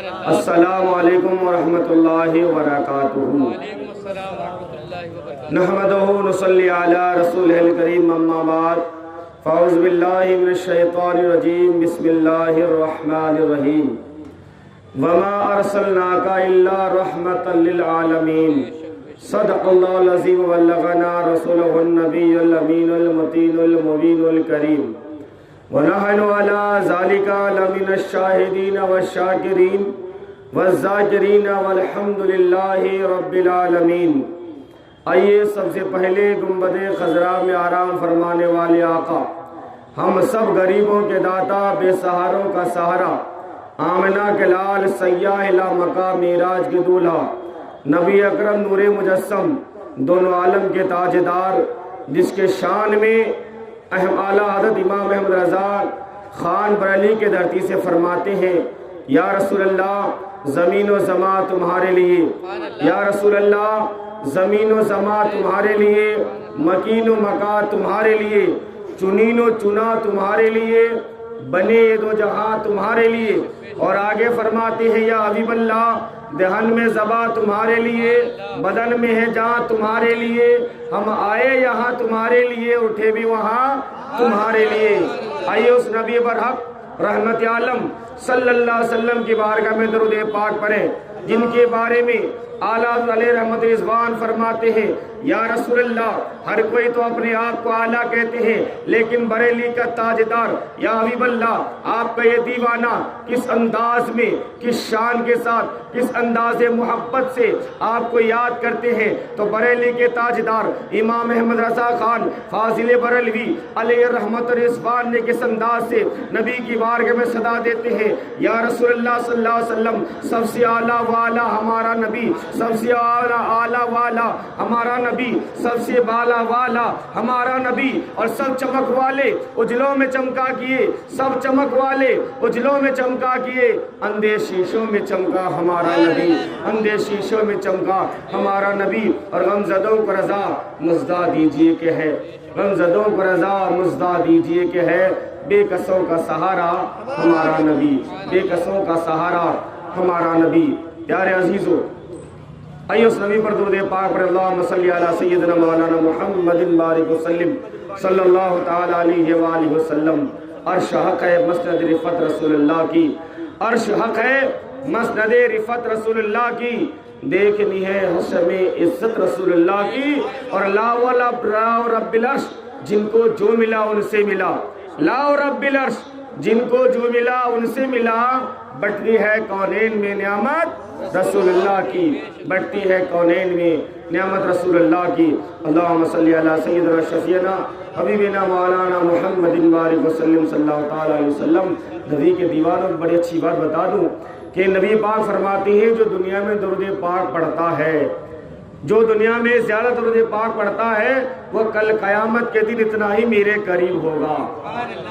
السلام علیکم ورحمۃ اللہ وبرکاتہ۔ نحمدہ نصلی علی رسولہ الکریم، اما بعد فاعوذ باللہ من الشیطان الرجیم، بسم اللہ الرحمن الرحیم۔ وما ارسلناک الا رحمۃ للعالمین، صدق اللہ العظیم وبلغنا رسولہ النبی الامین المتین المبین الکریم، ونحن علی ذالک لمن الشاہدین والشاکرین والذاکرین والحمد للہ رب العالمین۔ آئیے سب سے پہلے گنبد خضرا میں آرام فرمانے والے آقا، ہم سب غریبوں کے داتا، بے سہاروں کا سہارا، آمنہ کے لال، سیاح الی مکہ، معراج کے دولہا، نبی اکرم نور مجسم، دونوں عالم کے تاجدار، جس کے شان میں اعلیٰ حضرت امام احمد رضا خان بریلوی کے دھرتی سے فرماتے ہیں، یا رسول اللہ زمین و زمان تمہارے لیے، یا رسول اللہ زمین و زمان تمہارے لیے، مکین و مکان تمہارے لیے، چنین و چنا تمہارے لیے، بنے یہ دو جہاں تمہارے لیے۔ اور آگے فرماتے ہیں، یا حبیب اللہ دہن میں زباں تمہارے لیے، بدن میں ہے جان تمہارے لیے، ہم آئے یہاں تمہارے لیے، اٹھے بھی وہاں تمہارے لیے۔ آئیے اس نبی برحق رحمت عالم صلی اللہ علیہ وسلم کی بارگاہ میں درود پاک پڑھیں، جن کے بارے میں اعلیٰ علیہ رحمت رضوان فرماتے ہیں، یا رسول اللہ ہر کوئی تو اپنے آپ کو اعلیٰ کہتے ہیں، لیکن بریلی کا تاجدار یا حبیب اللہ آپ کا یہ دیوانہ کس انداز میں، کس شان کے ساتھ، کس انداز محبت سے آپ کو یاد کرتے ہیں، تو بریلی کے تاجدار امام احمد رضا خان فاضل بریلوی علیہ رحمت رضوان نے کس انداز سے نبی کی بارگاہ میں صدا دیتے ہیں، یا رسول اللہ صلی اللہ علیہ وسلم سب سے اعلیٰ والا ہمارا نبی، سب سے اعلیٰ والا ہمارا نبی، سب سے بالا والا ہمارا نبی، اور سب چمک والے اجلوں میں چمکا کیے، سب چمک والے اجلوں میں چمکا کیے، اندھے شیشوں میں چمکا ہمارا نبی، اندھے شیشوں میں چمکا ہمارا نبی۔ اور غمزدوں کو رضا مزدہ دیجئے کہ ہے، غمزدوں کو رضا مزدہ دیجئے کہ ہے، بے کسوں کا سہارا ہمارا نبی، بے کسوں کا سہارا ہمارا نبی۔ پیارے عزیزو، آئیے اس نبی پر درود پاک پر اللہم صلی علی سیدنا مولانا محمد بارک وسلم صلی اللہ تعالی علیہ وآلہ وسلم۔ عرش حق ہے مسند رفعت رسول اللہ کی، عرش حق ہے مسند رفعت رسول اللہ کی، دیکھنی ہے حشم عزت رسول اللہ کی، اور لا رب العرش جن کو جو ملا ان سے ملا، لا رب العرش جن کو جو ملا ان سے ملا، بٹتی ہے کونین میں نعمت رسول اللہ کی، بٹتی ہے کونین میں نعمت رسول اللہ کی۔ اللہم صلی علی سیدنا شفیعنا حبیبنا مولانا محمد بارک وسلم صلی اللہ تعالی علیہ وسلم۔ نبی کے دیوانوں میں بڑی اچھی بات بتا دوں کہ نبی پاک فرماتے ہیں، جو دنیا میں درود پاک پڑھتا ہے، جو دنیا میں زیادہ درود پاک پڑھتا ہے، وہ کل قیامت کے دن اتنا ہی میرے قریب ہوگا۔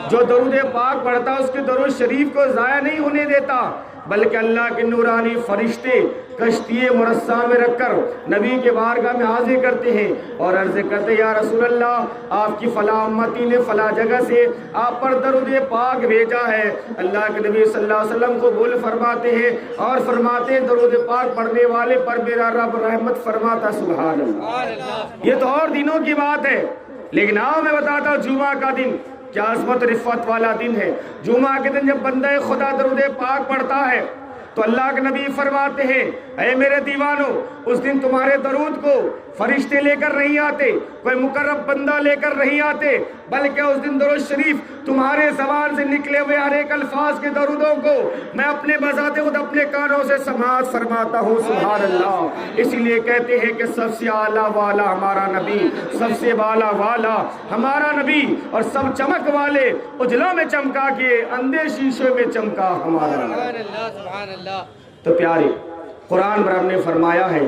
جو درود پاک پڑھتا ہے اس کے درود شریف کو ضائع نہیں ہونے دیتا، بلکہ اللہ کے نورانی فرشتے کشتی مرصع میں رکھ کر نبی کے بارگاہ میں حاضر کرتے ہیں اور عرض کرتے ہیں، یا رسول اللہ آپ کی فلاں امتی نے فلاں جگہ سے آپ پر درود پاک بھیجا ہے۔ اللہ کے نبی صلی اللہ علیہ وسلم کو بول فرماتے ہیں اور فرماتے ہیں، درود پاک پڑھنے والے پر میرا رب رحمت فرماتا۔ سبحان اللہ۔ یہ تو اور دنوں کی بات ہے، لیکن آؤ میں بتاتا ہوں جمعہ کا دن کیا عظمت رفعت والا دن ہے۔ جمعہ کے دن جب بندہ خدا درود پاک پڑھتا ہے تو اللہ کے نبی فرماتے ہیں، اے میرے دیوانوں، اس دن تمہارے درود کو فرشتے لے کر نہیں آتے، کوئی مقرب بندہ لے کر نہیں آتے، بلکہ اس دن درود شریف تمہارے زبان سے نکلے ہوئے ہر ایک الفاظ کے درودوں کو میں اپنے بذات خود اپنے کانوں سے سماعت فرماتا ہوں۔ سبحان اللہ۔ اسی لیے کہتے ہیں کہ سب سے اعلیٰ والا ہمارا نبی، سب سے بالا والا ہمارا نبی، اور سب چمک والے اجلوں میں چمکا کے اندھے شیشوں میں چمکا ہمارا نبی۔ تو پیارے، قرآن پر ہم نے فرمایا ہے،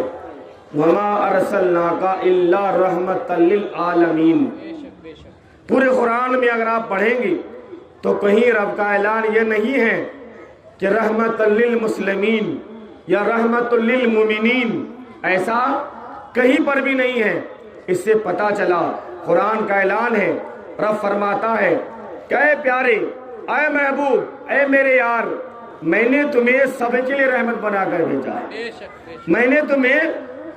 وَمَا أَرْسَلْنَاكَ إِلَّا رَحْمَةً لِلْعَالَمِينَ۔ پورے قرآن میں اگر آپ پڑھیں گے تو کہیں رب کا اعلان یہ نہیں ہے کہ رحمت للمسلمین یا رحمت للمؤمنین، ایسا کہیں پر بھی نہیں ہے۔ اس سے پتہ چلا قرآن کا اعلان ہے، رب فرماتا ہے کہ اے پیارے، اے محبوب، اے میرے یار، میں نے تمہیں سب کے لیے رحمت بنا کر بھیجا ہے، میں نے تمہیں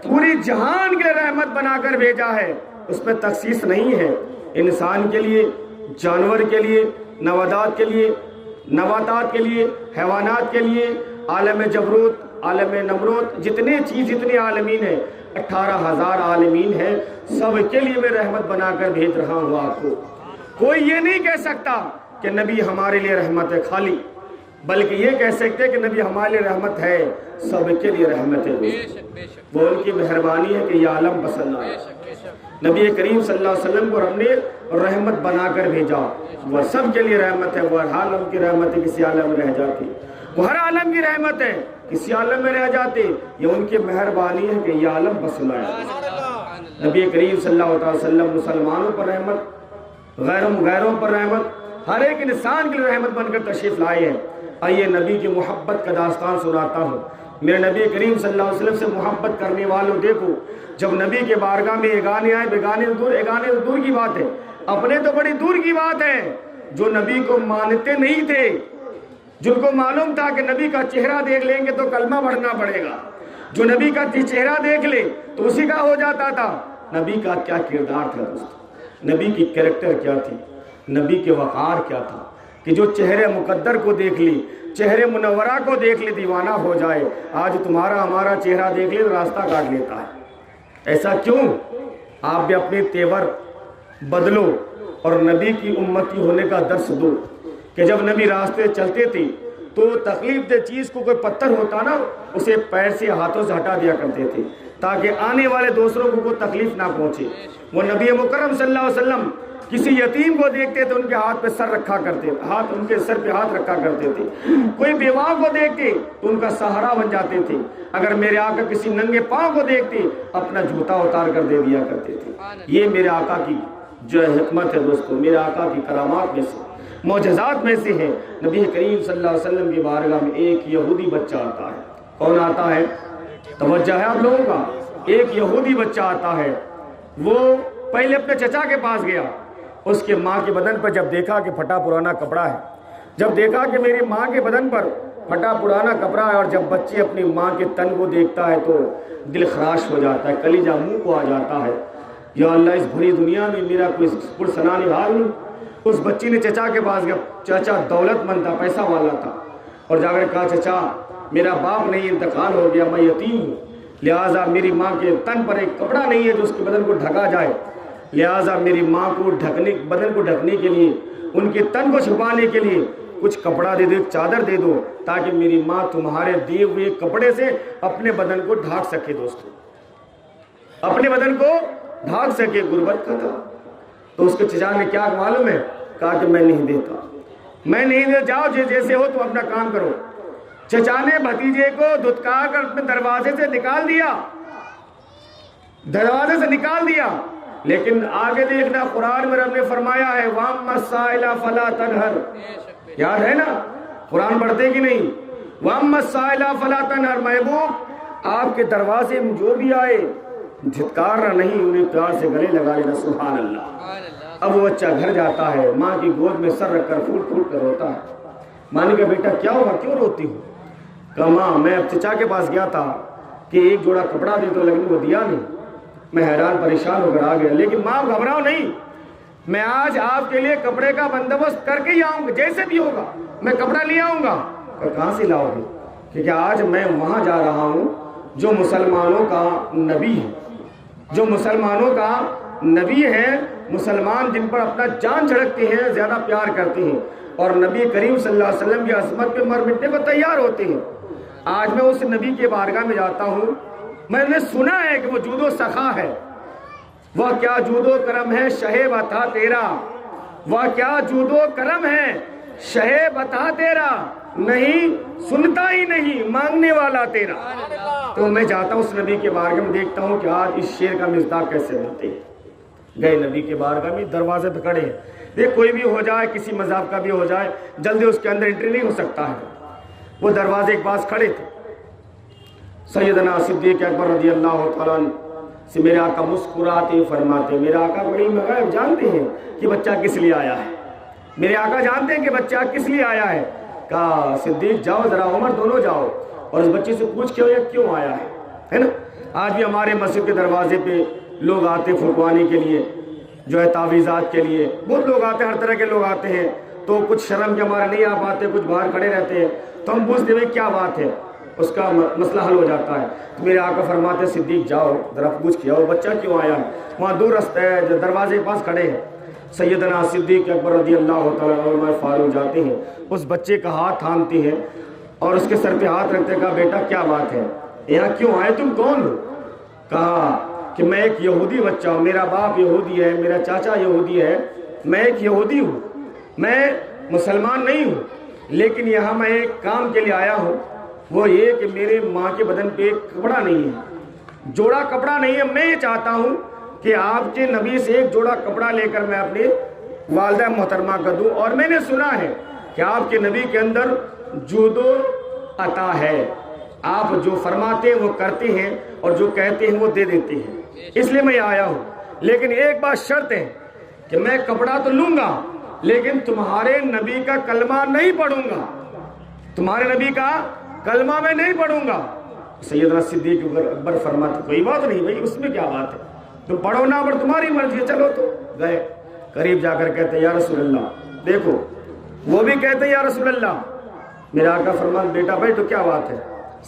پوری جہان کے رحمت بنا کر بھیجا ہے، اس میں تخصیص نہیں ہے، انسان کے لیے، جانور کے لیے، نباتات کے لیے، حیوانات کے لیے، عالم جبروت، عالم نمرود، جتنے عالمین ہیں، 18,000 عالمین ہیں، سب کے لیے میں رحمت بنا کر بھیج رہا ہوں آپ کو۔ کوئی یہ نہیں کہہ سکتا کہ نبی ہمارے لیے رحمت ہے خالی، بلکہ یہ کہہ سکتے کہ نبی ہمارے لیے رحمت ہے، سب کے لیے رحمت ہے۔ وہ ان کی مہربانی ہے کہ یہ عالم پسند آیا۔ نبی کریم صلی اللہ علیہ وسلم کو رب نے رحمت بنا کر بھیجا، وہ سب کے لیے رحمت ہے۔ وہ ہر عالم کی رحمت ہے، کسی عالم میں رہ جاتی، وہ ہر عالم کی رحمت ہے، کسی عالم میں رہ جاتے، یہ ان کی مہربانی ہے کہ یہ عالم پسند آیا۔ نبی کریم صلی اللہ علیہ وسلم مسلمانوں پر رحمت، غیروں پر رحمت، ہر ایک انسان کے لیے رحمت بن کر تشریف لائے ہیں۔ آئیے نبی کی محبت کا داستان سناتا ہوں۔ میرے نبی کریم صلی اللہ علیہ وسلم سے محبت کرنے والوں دیکھو، جب نبی کے بارگاہ میں اگانے آئے، بیگانے دور کی بات ہے، اپنے تو بڑی دور کی بات ہے، جو نبی کو مانتے نہیں تھے، جن کو معلوم تھا کہ نبی کا چہرہ دیکھ لیں گے تو کلمہ پڑھنا پڑے گا، جو نبی کا چہرہ دیکھ لے تو اسی کا ہو جاتا تھا۔ نبی کا کیا کردار تھا دوستو، نبی کی کریکٹر کیا تھی، نبی کے وقار کیا تھا، کہ جو چہرے مقدر کو دیکھ لی، چہرے منورہ کو دیکھ لی دیوانہ ہو جائے۔ آج تمہارا ہمارا چہرہ دیکھ لے تو راستہ کاٹ لیتا ہے۔ ایسا کیوں؟ آپ بھی اپنے تیور بدلو اور نبی کی امتی ہونے کا درس دو، کہ جب نبی راستے چلتے تھے تو تکلیف دہ چیز کو کوئی پتھر ہوتا نا، اسے پیر سے ہاتھوں سے ہٹا دیا کرتے تھے تاکہ آنے والے دوسروں کو کوئی تکلیف نہ پہنچے۔ وہ نبی مکرم صلی اللہ علیہ وسلم کسی یتیم کو دیکھتے تو ان کے ہاتھ پہ سر رکھا کرتے، ان کے سر پہ ہاتھ رکھا کرتے تھے۔ کوئی بیوہ کو دیکھتے تو ان کا سہارا بن جاتے تھے۔ اگر میرے آقا کسی ننگے پاؤں کو دیکھتے اپنا جوتا اتار کر دے دیا کرتے تھے۔ یہ میرے آقا کی جو حکمت ہے دوستو، میرے آقا کی کرامات میں سے، معجزات میں سے ہے۔ نبی کریم صلی اللہ علیہ وسلم کی بارگاہ میں ایک یہودی بچہ آتا ہے۔ کون آتا ہے؟ توجہ ہے آپ لوگوں کا؟ ایک یہودی بچہ آتا ہے۔ وہ پہلے اپنے چچا کے پاس گیا، اس کے ماں کے بدن پر جب دیکھا کہ پھٹا پرانا کپڑا ہے، جب دیکھا کہ میری ماں کے بدن پر پھٹا پرانا کپڑا ہے، اور جب بچے اپنی ماں کے تن کو دیکھتا ہے تو دل خراش ہو جاتا ہے، کلیجہ منہ کو آ جاتا ہے۔ یا اللہ، اس بھری دنیا میں میرا کوئی پرسنانی حال نہیں۔ اس بچی نے چچا کے پاس گیا، چچا دولت مند تھا، پیسہ والا تھا، اور جا کر کہا چچا میرا باپ نہیں، انتقال ہو گیا، میں یتیم ہوں، لہٰذا میری ماں کے تن پر ایک کپڑا نہیں ہے جو اس کے بدن کو ڈھکا جائے، لہٰذا میری ماں کو بدن کو ڈھکنے کے لیے، ان کے تن کو چھپانے کے لیے کچھ کپڑا دے دو، ایک چادر دے دو، تاکہ میری ماں تمہارے دیے ہوئے کپڑے سے اپنے بدن کو ڈھانک سکے۔ دوستو، اپنے بدن کو ڈھانک سکے، غربت کا تھا۔ تو اس کے چچا نے کیا معلوم ہے؟ کہا کہ میں نہیں دیتا، میں نہیں دیتا، جاؤ جیسے ہو تو اپنا کام کرو۔ چچا نے بھتیجے کو دھتکار کر اپنے دروازے سے نکال دیا، لیکن آگے دیکھنا، قرآن میں رب نے فرمایا ہے وَأَمَّا السَّائِلَ فَلَا تَنْهَرْ، یاد ہے نا؟ قرآن پڑھتے کہ نہیں؟ وَأَمَّا السَّائِلَ فَلَا تَنْهَرْ، محبوب آپ کے دروازے میں جو بھی آئے دھتکارنا نہیں، انہیں پیار سے گلے لگا لینا۔ سبحان اللہ۔ اب وہ بچہ گھر جاتا ہے، ماں کی گود میں سر رکھ کر پھوٹ پھوٹ کر روتا ہے۔ ماں نے کہا بیٹا کیا ہوا، کیوں روتی ہو؟ کہا ماں میں اب چچا کے پاس گیا تھا کہ ایک جوڑا کپڑا دے تو، لیکن وہ دیا نہیں، میں حیران پریشان ہو کر آ گیا، لیکن ماں گھبراؤ نہیں، میں آج آپ کے لیے کپڑے کا بندوبست کر کے ہی آؤں گا، جیسے بھی ہوگا میں کپڑا لے آؤں گا۔ کہاں سے لاؤ گے؟ کیونکہ آج میں وہاں جا رہا ہوں جو مسلمانوں کا نبی ہے، جو مسلمانوں کا نبی ہے، مسلمان جن پر اپنا جان جھڑکتے ہیں، زیادہ پیار کرتے ہیں، اور نبی کریم صلی اللہ علیہ وسلم کی عظمت پہ مر مٹنے کو تیار ہوتے ہیں۔ آج میں اس نبی کے بارگاہ میں جاتا ہوں، میں نے سنا ہے کہ وہ جود و سخا ہے، وہ کیا جود و کرم ہے شہ بتا تیرا، وہ کیا جود و کرم ہے شہ بتا تیرا، نہیں سنتا ہی نہیں مانگنے والا تیرا۔ تو میں جاتا ہوں اس نبی کے بارگاہ میں، دیکھتا ہوں کہ آج اس شعر کا مصداق کیسے بنتے ہیں۔ گئے نبی کے بارگاہ میں، دروازے پہ کھڑے ہیں، دیکھ کوئی بھی ہو جائے، کسی مذہب کا بھی ہو جائے، جلدی اس کے اندر انٹری نہیں ہو سکتا ہے۔ وہ دروازے کے پاس کھڑے تھے، سیدنا صدیق اکبر رضی اللہ تعالیٰ عنہ سے میرے آقا مسکراتے فرماتے، میرے آقا بڑی مغرب جانتے ہیں کہ بچہ کس لیے آیا ہے، میرے آقا جانتے ہیں کہ بچہ کس لیے آیا ہے۔ کہا صدیق جاؤ ذرا، عمر دونوں جاؤ اور اس بچے سے پوچھ کے یہ کیوں آیا ہے نا۔ آج بھی ہمارے مسجد کے دروازے پہ لوگ آتے پھکوانے کے لیے، جو ہے تعویذات کے لیے، بہت لوگ آتے ہیں، ہر طرح کے لوگ آتے ہیں، تو کچھ شرم کے ہمارے نہیں آ پاتے، کچھ باہر کھڑے رہتے ہیں، تو ہم پوچھتے ہیں کیا بات ہے، اس کا مسئلہ حل ہو جاتا ہے۔ تو میرے آقا فرماتے ہیں صدیق جاؤ ذرا پوچھ کے آؤ بچہ کیوں آیا ہے، وہاں دور رستہ ہے، جو دروازے کے پاس کھڑے ہیں۔ سیدنا صدیق اکبر رضی اللہ تعالیٰ عنہ فاروق جاتے ہیں، اس بچے کا ہاتھ تھامتے ہیں اور اس کے سر پہ ہاتھ رکھتے ہیں، کہا بیٹا کیا بات ہے، یہاں کیوں آئے، تم کون ہو؟ کہا کہ میں ایک یہودی بچہ ہوں، میرا باپ یہودی ہے، میرا چاچا یہودی ہے، میں ایک یہودی ہوں، میں مسلمان نہیں ہوں، لیکن یہاں میں ایک کام کے لیے آیا ہوں، وہ یہ کہ میرے ماں کے بدن پہ ایک کپڑا نہیں ہے، جوڑا کپڑا نہیں ہے، میں یہ چاہتا ہوں کہ آپ کے نبی سے ایک جوڑا کپڑا لے کر میں اپنی والدہ محترمہ کا دوں، اور میں نے سنا ہے کہ آپ کے نبی کے اندر جود و عطا ہے، آپ جو فرماتے ہیں وہ کرتے ہیں اور جو کہتے ہیں وہ دے دیتے ہیں، اس لیے میں آیا ہوں، لیکن ایک بات شرط ہے کہ میں کپڑا تو لوں گا لیکن تمہارے نبی کا کلمہ نہیں پڑھوں گا، تمہارے نبی کا کلمہ میں نہیں پڑھوں گا۔ سیدنا صدیق اکبر فرماتے کوئی بات نہیں بھائی، اس میں کیا بات ہے، تم پڑھو نہ پڑھو تمہاری مرضی ہے، چلو۔ تو گئے، قریب جا کر کہتے یا رسول اللہ دیکھو، وہ بھی کہتے یا رسول اللہ۔ میرا آقا فرمان بیٹا بیٹھو کیا بات ہے،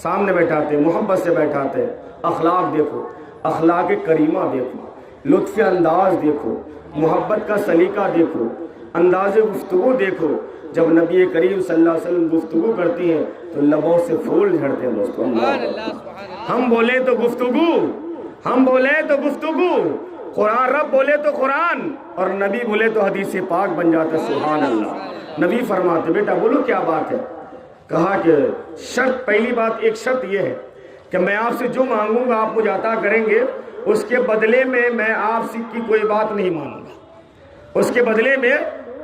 سامنے بیٹھاتے، محبت سے بیٹھاتے، اخلاق دیکھو، اخلاق کریمہ دیکھو، لطف انداز دیکھو، محبت کا سلیقہ دیکھو، انداز گفتگو دیکھو۔ جب نبی کریم صلی اللہ علیہ وسلم گفتگو کرتی ہیں تو لبوں سے پھول جھڑتے ہیں دوستو۔ ہم بولے تو گفتگو، ہم بولے تو گفتگو، قرآن رب بولے تو قرآن، اور نبی بولے تو حدیث پاک بن جاتا ہے، سبحان اللہ۔ نبی فرماتے بیٹا بولو کیا بات ہے، کہا کہ شرط، پہلی بات ایک شرط یہ ہے کہ میں آپ سے جو مانگوں گا آپ مجھے عطا کریں گے، اس کے بدلے میں آپ سے کی کوئی بات نہیں مانوں گا، اس کے بدلے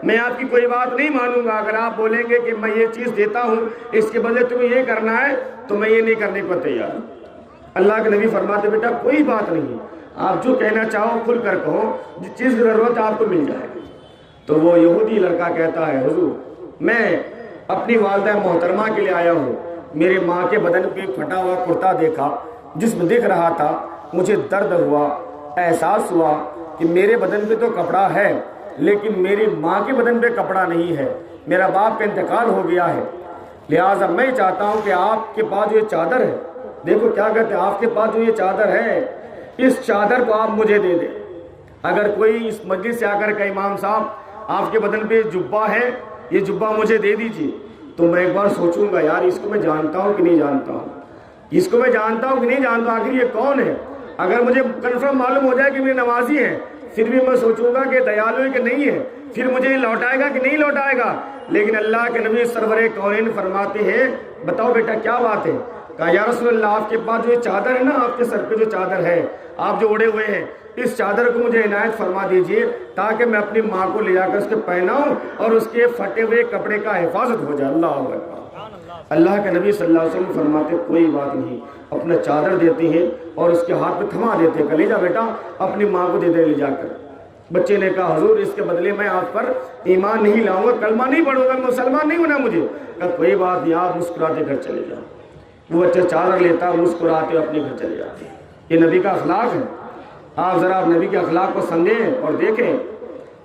میں آپ کی کوئی بات نہیں مانوں گا۔ اگر آپ بولیں گے کہ میں یہ چیز دیتا ہوں اس کے بدلے تمہیں یہ کرنا ہے تو میں یہ نہیں کرنے کو تیار ہوں۔ اللہ کے نبی فرماتے بیٹا کوئی بات نہیں، آپ جو کہنا چاہو کھل کر کہو، جس چیز کی ضرورت ہے آپ کو مل جائے گی۔ تو وہ یہودی لڑکا کہتا ہے حضور میں اپنی والدہ محترمہ کے لیے آیا ہوں، میرے ماں کے بدن پہ پھٹا ہوا کرتا دیکھا، جسم دکھ رہا تھا، مجھے درد ہوا، احساس ہوا کہ میرے بدن پہ تو کپڑا ہے لیکن میری ماں کے بدن پہ کپڑا نہیں ہے، میرا باپ کا انتقال ہو گیا ہے، لہٰذا میں چاہتا ہوں کہ آپ کے پاس جو یہ چادر ہے، دیکھو کیا کہتے ہیں، آپ کے پاس جو یہ چادر ہے اس چادر کو آپ مجھے دے دیں۔ اگر کوئی اس مجلس سے آ کر کہ امام صاحب آپ کے بدن پہ جبہ ہے، یہ جبہ مجھے دے دیجیے، تو میں ایک بار سوچوں گا یار اس کو میں جانتا ہوں کہ نہیں جانتا ہوں، اس کو میں جانتا ہوں کہ نہیں جانتا ہوں، آخر یہ کون ہے۔ اگر مجھے کنفرم معلوم ہو جائے کہ میرے نمازی ہیں پھر بھی میں سوچوں گا کہ دیالو ہے کہ نہیں ہے، پھر مجھے یہ لوٹائے گا کہ نہیں لوٹائے گا۔ لیکن اللہ کے نبی سرور کونین فرماتے ہیں بتاؤ بیٹا کیا بات ہے، کہا یا رسول اللہ آپ کے پاس جو یہ چادر ہے نا، آپ کے سر پہ جو چادر ہے، آپ جو اڑے ہوئے ہیں، اس چادر کو مجھے عنایت فرما دیجئے تاکہ میں اپنی ماں کو لے جا کر اس کے پہناؤں اور اس کے پھٹے ہوئے کپڑے کا حفاظت ہو جائے۔ اللہ اکبر۔ اللہ کے نبی صلی اللہ علیہ وسلم فرماتے کوئی بات نہیں، اپنا چادر دیتے ہیں اور اس کے ہاتھ پہ تھما دیتے ہیں، کہ لے جا بیٹا اپنی ماں کو دے دے لے جا کر۔ بچے نے کہا حضور اس کے بدلے میں آپ پر ایمان نہیں لاؤں گا، کلمہ نہیں پڑھوں گا، مسلمان نہیں ہونا مجھے۔ کہا کوئی بات نہیں، آپ مسکراتے گھر چلے جاؤ۔ وہ بچہ چادر لیتا مسکراتے اپنے گھر چلے جاتے ہیں۔ یہ نبی کا اخلاق ہے۔ آپ ذرا نبی کے اخلاق کو سمجھیں اور دیکھیں،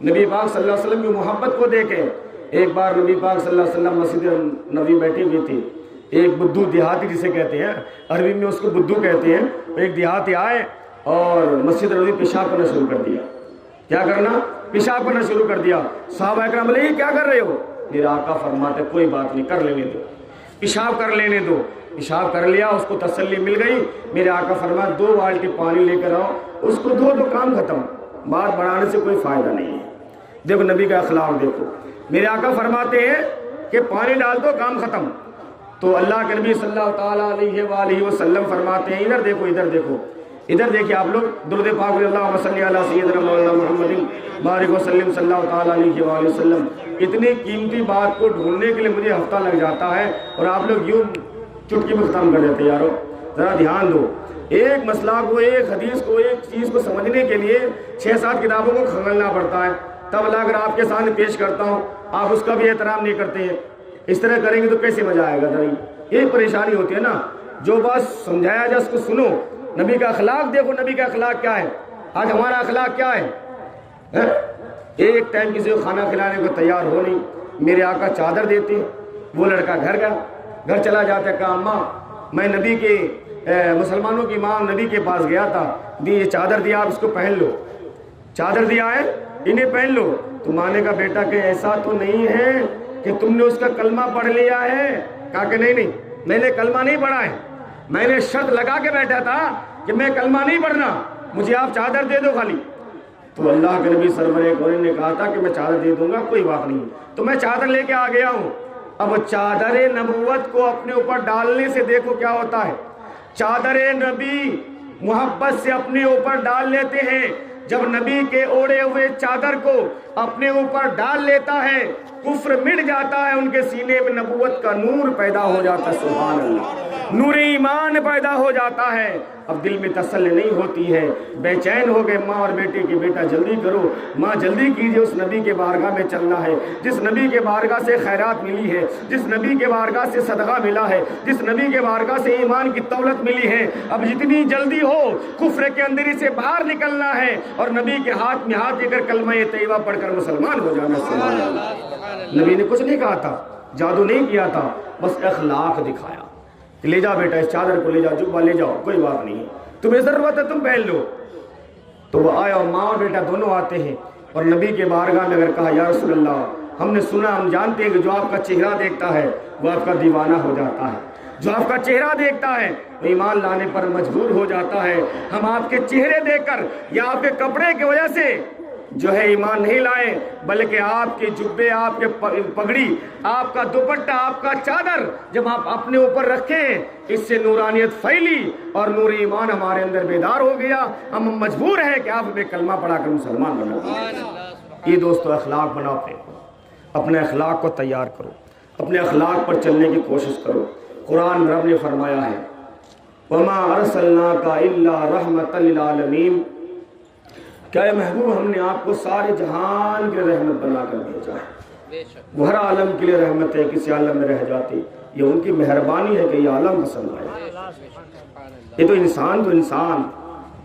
نبی پاک صلی اللہ علیہ وسلم کی محبت کو دیکھیں۔ ایک بار نبی پاک صلی اللہ علیہ وسلم مسجد نبی بیٹھی ہوئی تھی، ایک بدھو دیہاتی جسے کہتے ہیں، عربی میں اس کو بدھو کہتے ہیں، ایک دیہاتی آئے اور مسجد نبی پیشاب کرنا شروع کر دیا۔ کیا کرنا؟ پیشاب کرنا شروع کر دیا۔ صحابہ اکرام بولے یہ کیا کر رہے ہو؟ میرا آقا فرماتے کوئی بات نہیں، کر لینے دو، پیشاب کر لینے دو۔ پیشاب کر لیا، اس کو تسلی مل گئی۔ میرے آقا فرمایا 2 بالٹی پانی لے کر آؤ، اس کو دھو دو، کام ختم، بات بڑھانے سے کوئی فائدہ نہیں ہے۔ دیکھو نبی کا اخلاق دیکھو، میرے آقا فرماتے ہیں کہ پانی ڈال دو، کام ختم۔ تو اللہ کے نبی صلی اللہ تعالیٰ علیہ وآلہ وسلم فرماتے ہیں ادھر دیکھو، ادھر دیکھو، ادھر دیکھیے آپ لوگ، درود پاک اللہ صلی علی سیدنا مولانا محمد بارک وسلم صلی اللہ تعالیٰ علیہ وآلہ وسلم۔ اتنی قیمتی بات کو ڈھونڈنے کے لیے مجھے ہفتہ لگ جاتا ہے اور آپ لوگ یوں چٹکی میں ختم کر دیتے۔ یارو ذرا دھیان دو، ایک مسئلہ کو، ایک حدیث کو، ایک چیز کو سمجھنے کے لیے 6-7 کتابوں کو کھنگلنا پڑتا ہے، تب اللہ اگر آپ کے سامنے پیش کرتا ہوں آپ اس کا بھی احترام نہیں کرتے ہیں۔ اس طرح کریں گے تو کیسے مزہ آئے گا؟ یہی پریشانی ہوتی ہے نا، جو بات سمجھایا جائے اس کو سنو۔ نبی کا اخلاق دیکھو، نبی کا اخلاق کیا ہے، آج ہمارا اخلاق کیا ہے؟ ایک ٹائم کسی کو کھانا کھلانے کو تیار ہو نہیں، میرے آقا چادر دیتے، وہ لڑکا گھر چلا جاتا ہے، کہا اماں میں نبی کے مسلمانوں کی امام نبی کے پاس گیا تھا، یہ چادر دیا، آپ اس کو پہن لو، چادر دیا ہے انہیں پہن لو۔ تو ماں نے کہا بیٹا کہ ایسا تو نہیں ہے کہ تم نے اس کا کلمہ پڑھ لیا ہے؟ کہا کہ نہیں میں نے کلمہ نہیں پڑھا ہے، میں نے شرط لگا کے بیٹھا تھا کہ میں کلمہ نہیں پڑھنا، مجھے آپ چادر دے دو خالی۔ تو اللہ کے نبی سرور کون نے کہا تھا کہ میں چادر دے دوں گا، کوئی بات نہیں، تو میں چادر لے کے آ گیا ہوں۔ اب چادر نبوت کو اپنے اوپر ڈالنے سے دیکھو کیا ہوتا ہے، چادر نبی محبت سے اپنے اوپر ڈال لیتے ہیں، جب نبی کے اوڑے ہوئے چادر کو اپنے اوپر ڈال لیتا ہے کفر مٹ جاتا ہے، ان کے سینے میں نبوت کا نور پیدا ہو جاتا ہے، سبحان اللہ، نور ایمان پیدا ہو جاتا ہے۔ اب دل میں تسلی نہیں ہوتی ہے، بے چین ہو گئے ماں اور بیٹے کی، بیٹا جلدی کرو، ماں جلدی کیجئے، اس نبی کے بارگاہ میں چلنا ہے، جس نبی کے بارگاہ سے خیرات ملی ہے، جس نبی کے بارگاہ سے صدقہ ملا ہے، جس نبی کے بارگاہ سے ایمان کی دولت ملی ہے، اب جتنی جلدی ہو کفر کے اندری سے باہر نکلنا ہے اور نبی کے ہاتھ میں ہاتھ دے کر کلمہ طیبہ پڑھ کر مسلمان ہو جانا۔ سبحان اللہ، نبی نے کچھ نہیں کہا تھا، جادو نہیں کیا تھا، بس اخلاق دکھایا کہ لے جا بیٹا اس چادر کو، لے جا جبہ لے جاؤ، کوئی بات نہیں، تمہیں ضرورت ہے تم پہن لو۔ تو وہ آیا اور ماں اور بیٹا دونوں آتے ہیں اور نبی کے بارگاہ میں اگر کہا یا رسول اللہ ہم نے سنا، ہم جانتے ہیں کہ جو آپ کا چہرہ دیکھتا ہے وہ آپ کا دیوانہ ہو جاتا ہے، جو آپ کا چہرہ دیکھتا ہے وہ ایمان لانے پر مجبور ہو جاتا ہے، ہم آپ کے چہرے دیکھ کر یا آپ کے کپڑے کی وجہ سے جو ہے ایمان نہیں لائے، بلکہ آپ کے جبے، آپ کے پگڑی، آپ کا دوپٹہ، آپ کا چادر جب آپ اپنے اوپر رکھیں اس سے نورانیت پھیلی اور نور ایمان ہمارے اندر بیدار ہو گیا، ہم مجبور ہیں کہ آپ ہمیں کلمہ پڑھا کر مسلمان بناؤ۔ یہ دوستو اخلاق بناؤ، اپنے اخلاق کو تیار کرو، اپنے اخلاق پر چلنے کی کوشش کرو۔ قرآن میں رب نے فرمایا ہے وَمَا أَرْسَلْنَاكَ إِلَّا رَحْمَةً لِلْعَالَمِينَ، کیا اے محبوب ہم نے آپ کو سارے جہان کے رحمت بنا کر بھیجا ہے، وہ ہر عالم کے لیے رحمت ہے، کسی عالم میں رہ جاتی یہ ان کی مہربانی ہے کہ یہ عالم پسند آئے۔ یہ تو انسان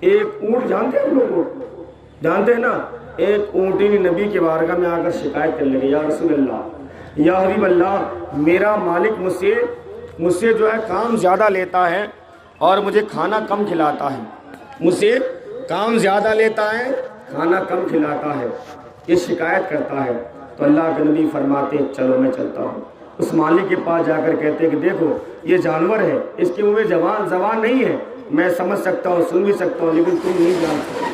ایک اونٹ جانتے ہیں، ہم لوگ جانتے ہیں نا، ایک اونٹی نبی کے بارگاہ میں آ کر شکایت کرنے لگی، یا رسول اللہ، یا حبیب اللہ، میرا مالک مجھ سے جو ہے کام زیادہ لیتا ہے اور مجھے کھانا کم کھلاتا ہے، مجھ سے کام زیادہ لیتا ہے کھانا کم کھلاتا ہے، یہ شکایت کرتا ہے۔ تو اللہ کے نبی فرماتے ہیں چلو میں چلتا ہوں، اس مالک کے پاس جا کر کہتے ہیں کہ دیکھو یہ جانور ہے، اس کے منہ میں زبان نہیں ہے، میں سمجھ سکتا ہوں، سن بھی سکتا ہوں، لیکن تم نہیں جانتے،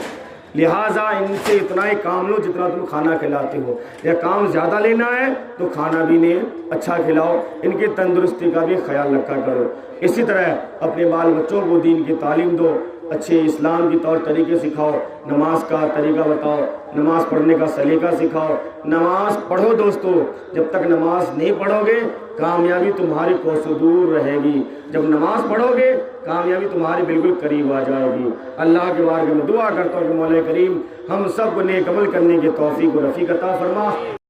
لہٰذا ان سے اتنا ہی کام لو جتنا تم کھانا کھلاتے ہو، یا کام زیادہ لینا ہے تو کھانا بھی انہیں اچھا کھلاؤ، ان کی تندرستی کا بھی خیال رکھا کرو۔ اسی طرح اپنے بال بچوں کو دین کی تعلیم دو، اچھے اسلام کی طور طریقے سکھاؤ، نماز کا طریقہ بتاؤ، نماز پڑھنے کا سلیقہ سکھاؤ، نماز پڑھو دوستو، جب تک نماز نہیں پڑھو گے کامیابی تمہاری کوسوں دور رہے گی، جب نماز پڑھو گے کامیابی تمہاری بالکل قریب آ جائے گی۔ اللہ کے بارگاہ میں دعا کرتا ہوں کہ مولا کریم ہم سب کو نیک عمل کرنے کی توفیق و رفیق عطا فرما۔